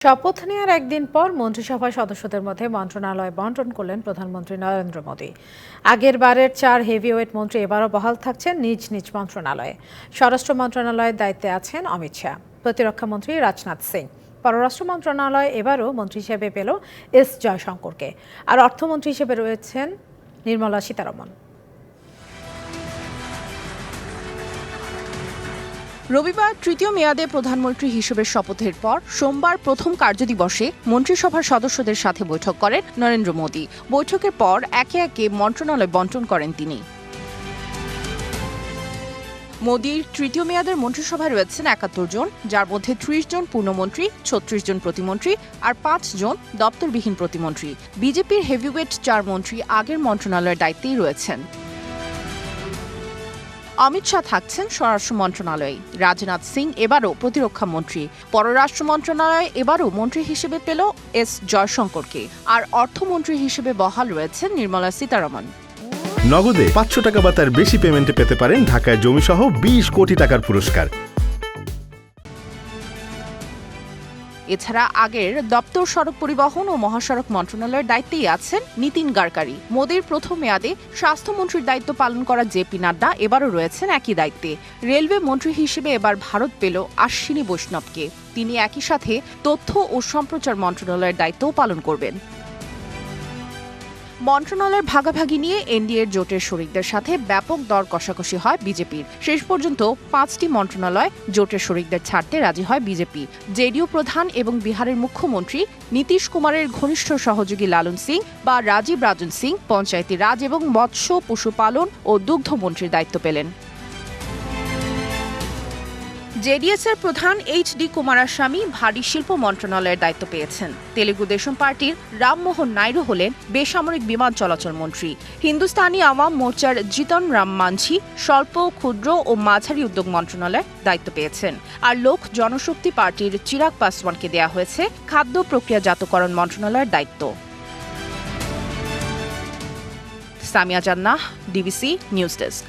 শপথ নেওয়ার একদিন পর মন্ত্রিসভার সদস্যদের মধ্যে মন্ত্রণালয় বণ্টন করলেন প্রধানমন্ত্রী নরেন্দ্র মোদী। আগের বারের 4 হেভিওয়েট মন্ত্রী এবারও বহাল থাকছেন নিজ নিজ মন্ত্রণালয়ে। স্বরাষ্ট্র মন্ত্রণালয়ের দায়িত্বে আছেন অমিত শাহ, প্রতিরক্ষামন্ত্রী রাজনাথ সিং। পররাষ্ট্র মন্ত্রণালয় এবারও মন্ত্রী হিসেবে পেল এস জয়শঙ্করকে, আর অর্থমন্ত্রী হিসেবে রয়েছেন নির্মলা সীতারমণ। রবিবার তৃতীয় মেয়াদে প্রধানমন্ত্রী হিসেবে শপথের পর সোমবার প্রথম কার্যদিবসে মন্ত্রিসভার সদস্যদের সাথে বৈঠক করেন নরেন্দ্র মোদী। বৈঠকের পর একে একে মন্ত্রণালয় বণ্টন করেন তিনি। মোদীর তৃতীয় মেয়াদের মন্ত্রিসভায় রয়েছেন ৭১ জন, যার মধ্যে ৩০ জন পূর্ণমন্ত্রী, ৩৬ জন প্রতিমন্ত্রী আর ৫ জন দপ্তরবিহীন প্রতিমন্ত্রী। বিজেপির হেভিওয়েট ৪ মন্ত্রী আগের মন্ত্রণালয়ের দায়িত্বেই রয়েছেন। অমিত শাহ থাকছেন স্বরাষ্ট্র মন্ত্রণালয়ে, রাজনাথ সিং এবারও প্রতিরক্ষা মন্ত্রী। পররাষ্ট্র মন্ত্রণালয় এবারও মন্ত্রী হিসেবে পেল এস জয়শঙ্করকে, আর অর্থমন্ত্রী হিসেবে বহাল রয়েছেন নির্মলা সীতারমণ। নগদে ৫০০ টাকা বা তার বেশি পেমেন্টে পেতে পারেন ঢাকায় জমিসহ ২০ কোটি টাকার পুরস্কার। এছাড়া আগের দপ্তর সড়ক পরিবহন ও মহাসড়ক মন্ত্রণালয়ের দায়িত্বেই আছেন নীতিন গাডকারি। মোদীর প্রথম মেয়াদে স্বাস্থ্যমন্ত্রীর দায়িত্ব পালন করা জেপি নাড্ডা এবারও রয়েছেন একই দায়িত্বে। রেলওয়ে মন্ত্রী হিসেবে এবার ভারত পেল অশ্বিনী বৈষ্ণবকে। তিনি একই সাথে তথ্য ও সম্প্রচার মন্ত্রণালয়ের দায়িত্বও পালন করবেন। মন্ত্রণালয়ের ভাগাভাগি নিয়ে এনডিএর জোটের শরিকদের সাথে ব্যাপক দর কষাকষি হয় বিজেপির। শেষ পর্যন্ত ৫টি মন্ত্রণালয় জোটের শরিকদের ছাড়তে রাজি হয় বিজেপি। জেডিইউ প্রধান এবং বিহারের মুখ্যমন্ত্রী নীতিশ কুমারের ঘনিষ্ঠ সহযোগী লালন সিং বা রাজীব রাজন সিং পঞ্চায়েতি রাজ এবং মৎস্য, পশুপালন ও দুগ্ধমন্ত্রীর দায়িত্ব পেলেন। জেডিএসের প্রধান এইচ.ডি. কুমারাস্বামী ভারী শিল্প মন্ত্রণালয়ের দায়িত্ব পেয়েছেন। তেলুগু দেশম পার্টির রামমোহন নাইডু হলেন বেসামরিক বিমান চলাচল মন্ত্রী। হিন্দুস্তানি আওয়াম মোর্চার জিতন রাম মাঞ্ঝি স্বল্প, ক্ষুদ্র ও মাঝারি উদ্যোগ মন্ত্রণালয়ের দায়িত্ব পেয়েছেন। আর লোক জনশক্তি পার্টির চিরাগ পাসওয়ানকে দেয়া হয়েছে খাদ্য প্রক্রিয়াজাতকরণ মন্ত্রণালয়ের দায়িত্ব। সামিয়া জান্নাহ, ডিবিসি নিউজ ডেস্ক।